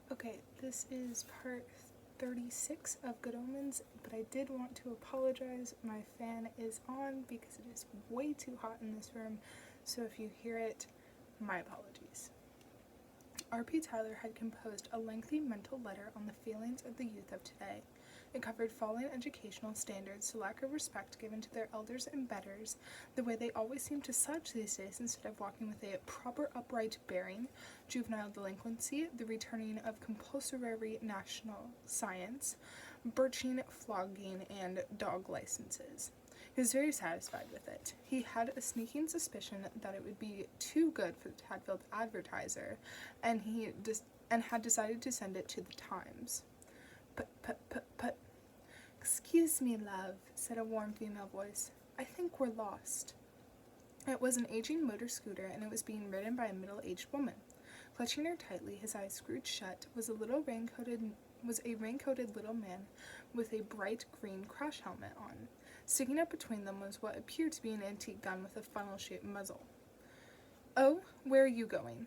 Okay, this is part 36 of Good Omens, but I did want to apologize. My fan is on because it is way too hot in this room, so if you hear it, my apologies. R.P. Tyler had composed a lengthy mental letter on the feelings of the youth of today. It covered falling educational standards, the lack of respect given to their elders and betters, the way they always seem to slouch these days instead of walking with a proper upright bearing, juvenile delinquency, the returning of compulsory national science, birching, flogging, and dog licenses. He was very satisfied with it. He had a sneaking suspicion that it would be too good for the Tadfield Advertiser, and had decided to send it to the Times. But, excuse me, love, said a warm female voice. I think we're lost. It was an aging motor scooter, and it was being ridden by a middle-aged woman. Clutching her tightly, his eyes screwed shut, was a raincoated little man with a bright green crash helmet on. Sticking up between them was what appeared to be an antique gun with a funnel-shaped muzzle. Oh, where are you going?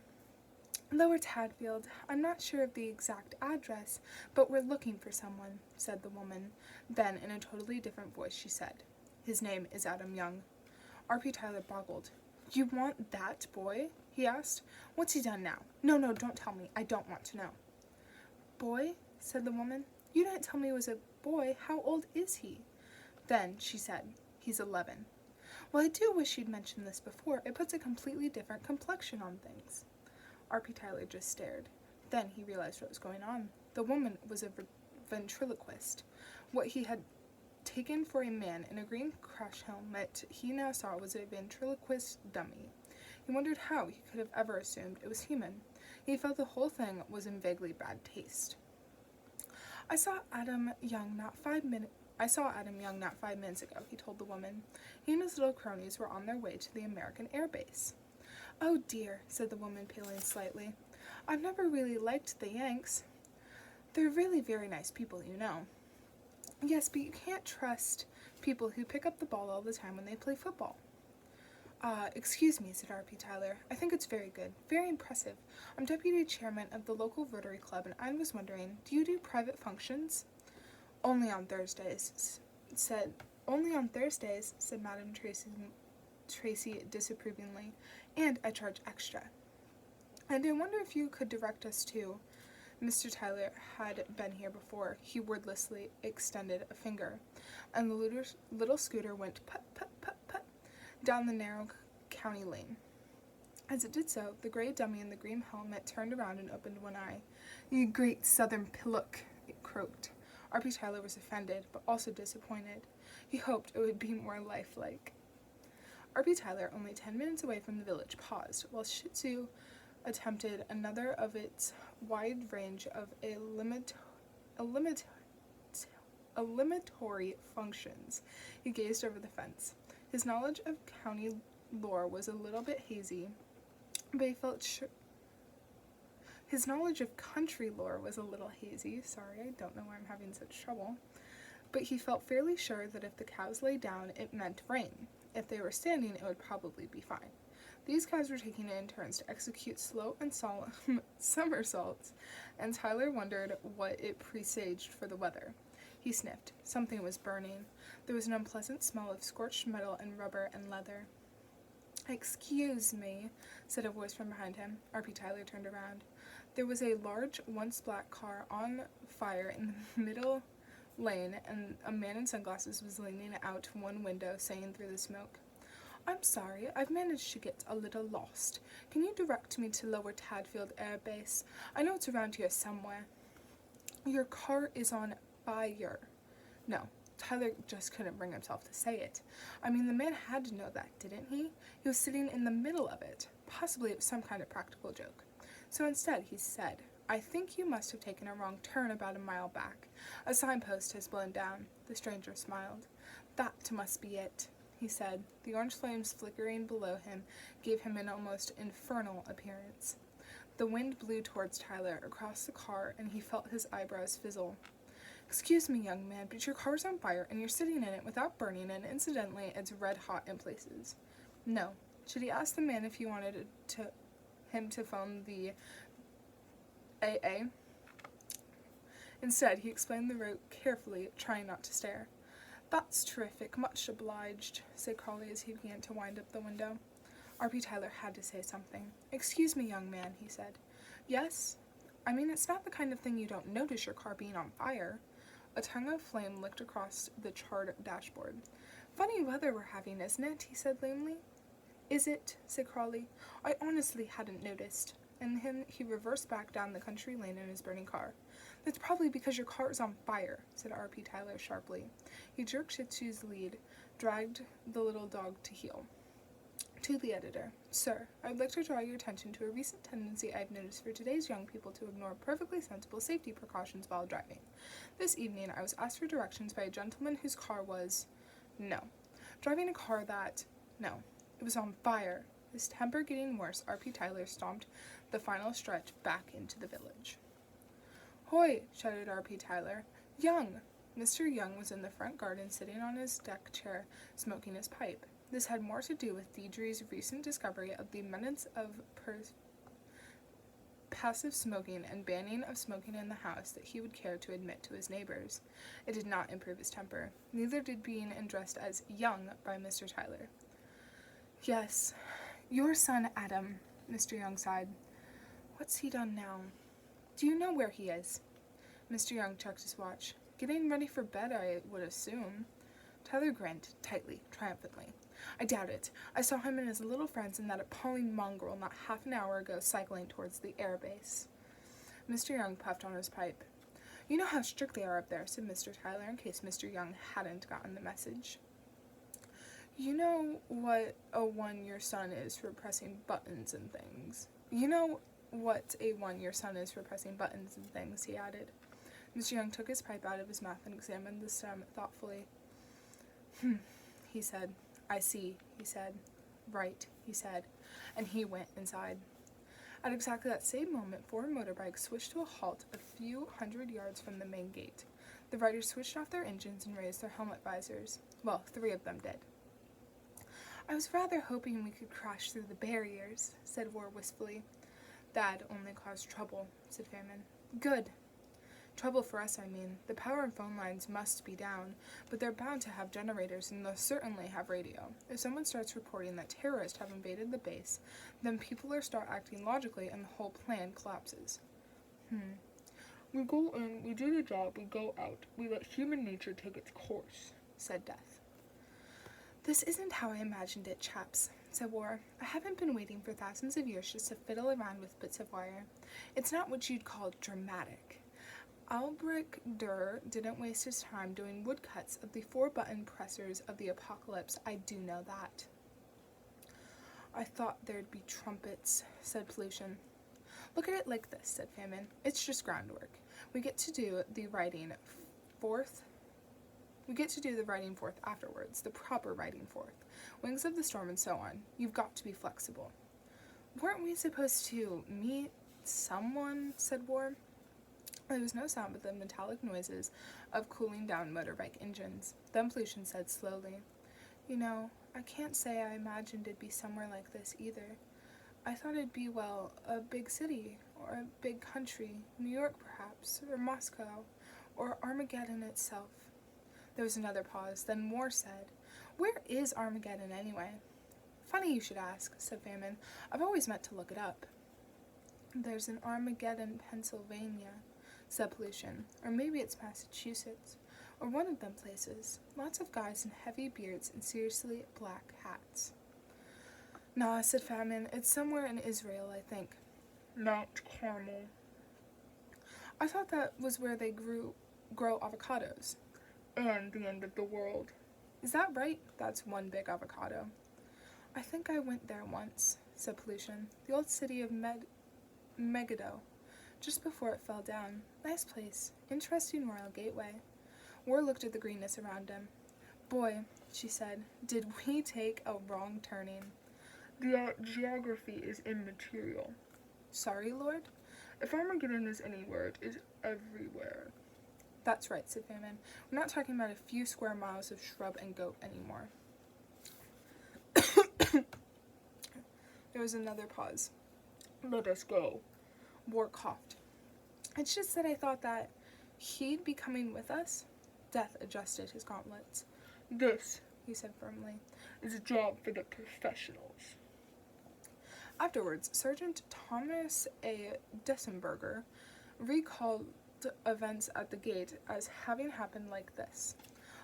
Lower Tadfield. I'm not sure of the exact address, but we're looking for someone, said the woman. Then, in a totally different voice, she said, His name is Adam Young. R.P. Tyler boggled. You want that boy? He asked. What's he done now? No, don't tell me. I don't want to know. Boy? Said the woman. You didn't tell me he was a boy. How old is he? Then, she said, He's 11. Well, I do wish you'd mentioned this before. It puts a completely different complexion on things. R.P. Tyler just stared. Then he realized what was going on. The woman was a ventriloquist. What he had taken for a man in a green crash helmet he now saw was a ventriloquist dummy. He wondered how he could have ever assumed it was human. He felt the whole thing was in vaguely bad taste. I saw Adam Young not 5 minutes ago, he told the woman. He and his little cronies were on their way to the American Air Base. Oh dear, said the woman, paling slightly. I've never really liked the Yanks. They're really very nice people, you know. Yes, but you can't trust people who pick up the ball all the time when they play football. Excuse me, said R.P. Tyler. I think it's very good, very impressive. I'm deputy chairman of the local Rotary Club, and I was wondering, do you do private functions? Only on Thursdays, said Madame Tracy disapprovingly, and I charge extra. And I wonder if you could direct us to... Mr. Tyler had been here before. He wordlessly extended a finger, and the little scooter went put, put, put, put down the narrow county lane. As it did so, the gray dummy in the green helmet turned around and opened one eye. You great southern pillock, it croaked. R.P. Tyler was offended, but also disappointed. He hoped it would be more lifelike. R.P. Tyler, only 10 minutes away from the village, paused, while Shih Tzu attempted another of its wide range of eliminatory functions. He gazed over the fence. His knowledge of county lore was a little bit hazy, but he felt sure... His knowledge of country lore was a little hazy. Sorry, I don't know why I'm having such trouble. But he felt fairly sure that if the cows lay down, it meant rain. If they were standing, it would probably be fine. These cows were taking it in turns to execute slow and somersaults, and Tyler wondered what it presaged for the weather. He sniffed. Something was burning. There was an unpleasant smell of scorched metal and rubber and leather. Excuse me, said a voice from behind him. R.P. Tyler turned around. There was a large, once black car on fire in the middle lane, and a man in sunglasses was leaning out one window, saying through the smoke, I'm sorry, I've managed to get a little lost. Can you direct me to Lower Tadfield Air Base? I know it's around here somewhere. Your car is on fire. No, Tyler just couldn't bring himself to say it. I mean, the man had to know that, didn't he? He was sitting in the middle of it. Possibly it was some kind of practical joke. So instead, he said, I think you must have taken a wrong turn about a mile back. A signpost has blown down. The stranger smiled. That must be it, he said. The orange flames flickering below him gave him an almost infernal appearance. The wind blew towards Tyler across the car, and he felt his eyebrows fizzle. Excuse me, young man, but your car's on fire, and you're sitting in it without burning, and incidentally, it's red hot in places. No. Should he ask the man if he wanted him to phone the AA? Instead, he explained the route carefully, trying not to stare. "That's terrific, much obliged," said Crawley as he began to wind up the window. R.P. Tyler had to say something. "Excuse me, young man," he said. "Yes? I mean, it's not the kind of thing you don't notice your car being on fire." A tongue of flame licked across the charred dashboard. "Funny weather we're having, isn't it?" he said lamely. "Is it?" said Crawley. "I honestly hadn't noticed." And then he reversed back down the country lane in his burning car. "That's probably because your car is on fire," said R.P. Tyler sharply. He jerked Shih Tzu's lead, dragged the little dog to heel. To the editor. "Sir, I'd like to draw your attention to a recent tendency I've noticed for today's young people to ignore perfectly sensible safety precautions while driving. This evening I was asked for directions by a gentleman whose car was... no. Driving a car that... no. It was on fire." His temper getting worse, R.P. Tyler stomped the final stretch back into the village. "Hoy!" shouted R.P. Tyler. "Young!" Mr. Young was in the front garden sitting on his deck chair, smoking his pipe. This had more to do with Deidre's recent discovery of the menace of passive smoking and banning of smoking in the house that he would care to admit to his neighbors. It did not improve his temper. Neither did being addressed as young by Mr. Tyler. "Yes, your son Adam," Mr. Young sighed. "What's he done now? Do you know where he is?" Mr. Young checked his watch. "Getting ready for bed, I would assume." Tyler grinned, tightly, triumphantly. "I doubt it. I saw him and his little friends and that appalling mongrel not half an hour ago cycling towards the air base." Mr. Young puffed on his pipe. "You know how strict they are up there," said Mr. Tyler, in case Mr. Young hadn't gotten the message. "You know what a one-year son is for pressing buttons and things. You know what a one-year son is for pressing buttons and things," he added. Mr. Young took his pipe out of his mouth and examined the stem thoughtfully. He said. "I see," he said. "Right," he said, and he went inside. At exactly that same moment, 4 motorbikes swished to a halt a few hundred yards from the main gate. The riders switched off their engines and raised their helmet visors. Well, 3 of them did. "I was rather hoping we could crash through the barriers," said War wistfully. "That'd only cause trouble," said Fairman. "Good. Trouble for us, I mean. The power and phone lines must be down, but they're bound to have generators, and they'll certainly have radio. If someone starts reporting that terrorists have invaded the base, then people will start acting logically, and the whole plan collapses." "We go in, we do the job, we go out. We let human nature take its course," said Death. "This isn't how I imagined it, chaps," said War. "I haven't been waiting for thousands of years just to fiddle around with bits of wire. It's not what you'd call dramatic. Albrecht Dürer didn't waste his time doing woodcuts of the 4-button pressers of the apocalypse, I do know that." "I thought there'd be trumpets," said Pollution. "Look at it like this," said Famine. "It's just groundwork. We get to do the writing forth afterwards, the proper writing forth. Wings of the storm and so on. You've got to be flexible." "Weren't we supposed to meet someone?" said War. There was no sound but the metallic noises of cooling down motorbike engines. Then Pollution said slowly, "You know, I can't say I imagined it'd be somewhere like this either. I thought it'd be, well, a big city, or a big country, New York perhaps, or Moscow, or Armageddon itself." There was another pause. Then Moore said, "Where is Armageddon anyway?" "Funny you should ask," said Famine. "I've always meant to look it up." "There's an Armageddon, Pennsylvania," said Pollution. "Or maybe it's Massachusetts, or one of them places. Lots of guys in heavy beards and seriously black hats." "Nah," said Famine. "It's somewhere in Israel, I think." "Mount Carmel." "I thought that was where they grow avocados." "And the end of the world." "Is that right? That's one big avocado." "I think I went there once," said Pollution. "The old city of Megiddo, just before it fell down. Nice place. Interesting royal gateway." War looked at the greenness around him. "Boy," she said, "did we take a wrong turning." "The geography is immaterial." "Sorry, Lord?" "If Armageddon is anywhere, it is everywhere." "That's right," said Famine. "We're not talking about a few square miles of shrub and goat anymore." There was another pause. "Let us go." War coughed. "It's just that I thought that, He'd be coming with us? Death adjusted his gauntlets. This, he said firmly, is a job for the professionals. Afterwards, Sergeant Thomas A. Dessenberger recalled events at the gate as having happened like this.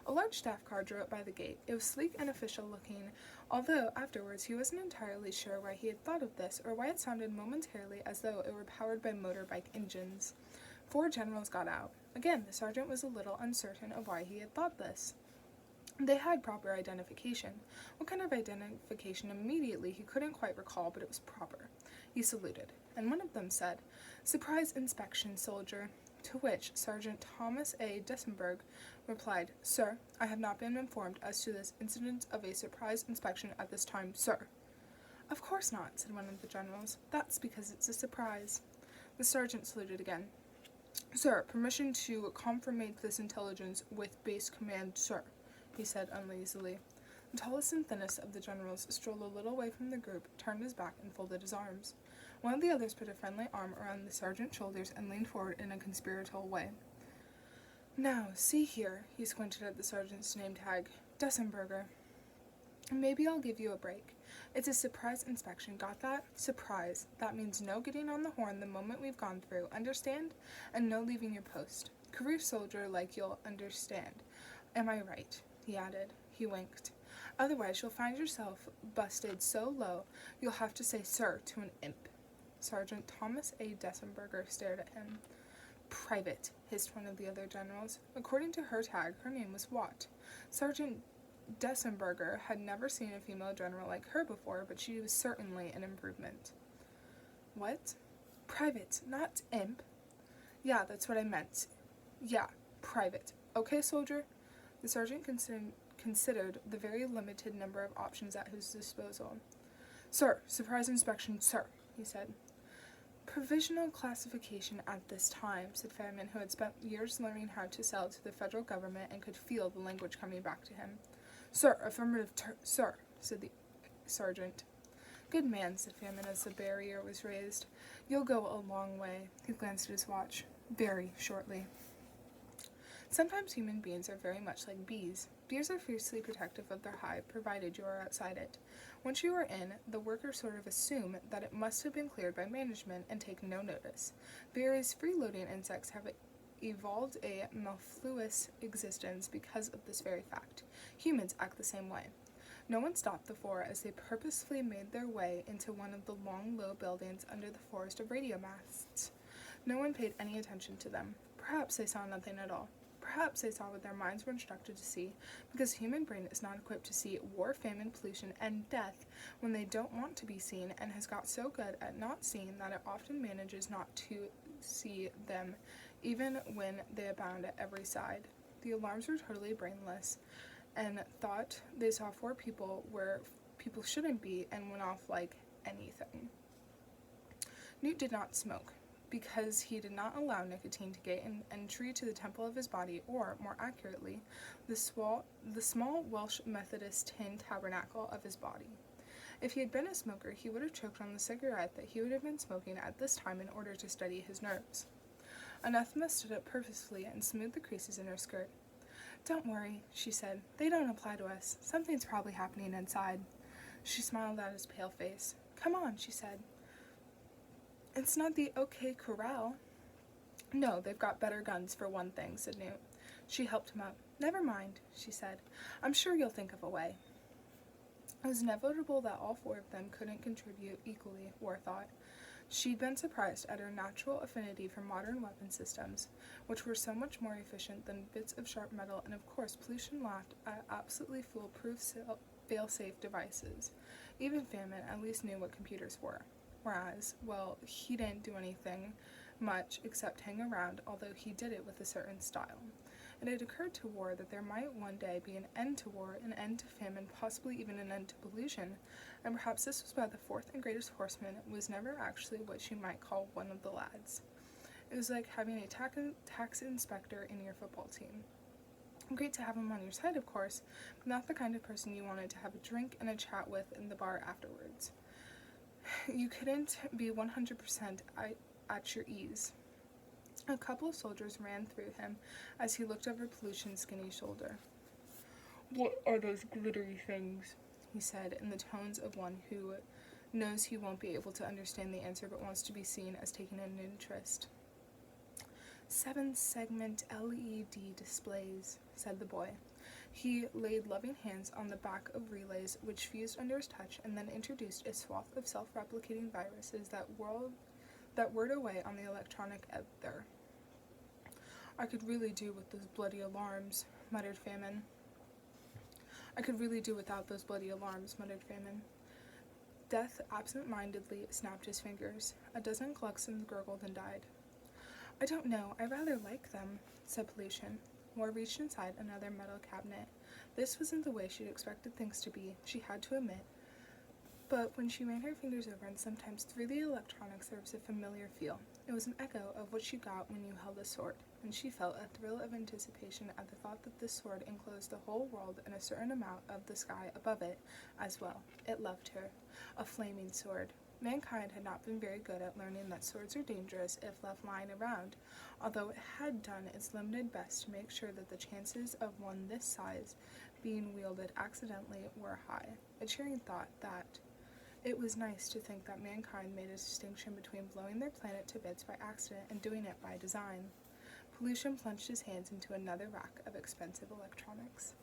A large staff car drew up by the gate. It was sleek and official looking, although afterwards he wasn't entirely sure why he had thought of this, or why it sounded momentarily as though it were powered by motorbike engines. 4 generals got out. Again, the sergeant was a little uncertain of why he had thought this. They had proper identification. What kind of identification? Immediately he couldn't quite recall, but it was proper. He saluted, and one of them said, "Surprise inspection, soldier," to which Sergeant Thomas A. Dessenberg replied, "Sir, I have not been informed as to this incident of a surprise inspection at this time, sir." "Of course not," said one of the generals. "That's because it's a surprise." The sergeant saluted again. "Sir, permission to confirmate this intelligence with base command, sir," he said uneasily. The tallest and thinnest of the generals strolled a little way from the group, turned his back, and folded his arms. One of the others put a friendly arm around the sergeant's shoulders and leaned forward in a conspiratorial way. "Now, see here," he squinted at the sergeant's name tag. "Dessenberger. Maybe I'll give you a break. It's a surprise inspection, got that? Surprise. That means no getting on the horn the moment we've gone through, understand? And no leaving your post. Career soldier like you'll understand. Am I right?" he added. He winked. "Otherwise you'll find yourself busted so low you'll have to say sir to an imp." Sergeant Thomas A. Dessenberger stared at him. "Private," hissed one of the other generals. According to her tag, her name was Watt. Sergeant Dessenberger had never seen a female general like her before, but she was certainly an improvement. "What? Private, not imp." "Yeah, that's what I meant. Yeah, private. Okay, soldier?" The sergeant considered the very limited number of options at his disposal. "Sir, surprise inspection, sir," he said. "Provisional classification at this time," said Fairman, who had spent years learning how to sell to the federal government and could feel the language coming back to him. "Sir, affirmative, sir," said the sergeant. "Good man," said Fairman as the barrier was raised. "You'll go a long way." He glanced at his watch. "Very shortly." Sometimes human beings are very much like bees. Bees are fiercely protective of their hive, provided you are outside it. Once you are in, the workers sort of assume that it must have been cleared by management and take no notice. Various freeloading insects have evolved a mellifluous existence because of this very fact. Humans act the same way. No one stopped the 4 as they purposefully made their way into one of the long, low buildings under the forest of radio masts. No one paid any attention to them. Perhaps they saw nothing at all. Perhaps they saw what their minds were instructed to see, because the human brain is not equipped to see war, famine, pollution, and death when they don't want to be seen, and has got so good at not seeing that it often manages not to see them, even when they abound at every side. The alarms were totally brainless, and thought they saw 4 people where people shouldn't be, and went off like anything. Newt did not smoke, because he did not allow nicotine to gain entry to the temple of his body, or, more accurately, the small Welsh Methodist tin tabernacle of his body. If he had been a smoker, he would have choked on the cigarette that he would have been smoking at this time in order to steady his nerves. Anathema stood up purposefully and smoothed the creases in her skirt. "Don't worry," she said. "They don't apply to us. Something's probably happening inside." She smiled at his pale face. "Come on," she said. "It's not the OK Corral." "No, they've got better guns, for one thing," said Newt. She helped him up. "Never mind," she said. "I'm sure you'll think of a way." It was inevitable that all 4 of them couldn't contribute equally, War thought. She'd been surprised at her natural affinity for modern weapon systems, which were so much more efficient than bits of sharp metal, and of course pollution laughed at absolutely foolproof fail-safe devices. Even Fairman at least knew what computers were. Whereas, well, he didn't do anything much except hang around, although he did it with a certain style. It had occurred to War that there might one day be an end to war, an end to famine, possibly even an end to pollution, and perhaps this was why the 4th and greatest horseman was never actually what you might call one of the lads. It was like having a tax inspector in your football team. Great to have him on your side, of course, but not the kind of person you wanted to have a drink and a chat with in the bar afterwards. You couldn't be 100% at your ease. A couple of soldiers ran through him as he looked over Pollution's skinny shoulder. "What are those glittery things?" he said, in the tones of one who knows he won't be able to understand the answer but wants to be seen as taking an interest. 7-segment LED displays, said the boy. He laid loving hands on the back of relays which fused under his touch and then introduced a swath of self-replicating viruses that whirred away on the electronic ether. "I could really do with those bloody alarms," muttered Famine. "I could really do without those bloody alarms," muttered Famine. Death absent-mindedly snapped his fingers. A dozen Glucksons gurgled and died. "I don't know, I rather like them," said Pollution. Moore reached inside another metal cabinet. This wasn't the way she'd expected things to be, she had to admit, but when she ran her fingers over and sometimes through the electronics there was a familiar feel. It was an echo of what she got when you held a sword, and she felt a thrill of anticipation at the thought that this sword enclosed the whole world and a certain amount of the sky above it as well. It loved her. A flaming sword. Mankind had not been very good at learning that swords are dangerous if left lying around, although it had done its limited best to make sure that the chances of one this size being wielded accidentally were high. A cheering thought that it was nice to think that mankind made a distinction between blowing their planet to bits by accident and doing it by design. Pollution plunged his hands into another rack of expensive electronics.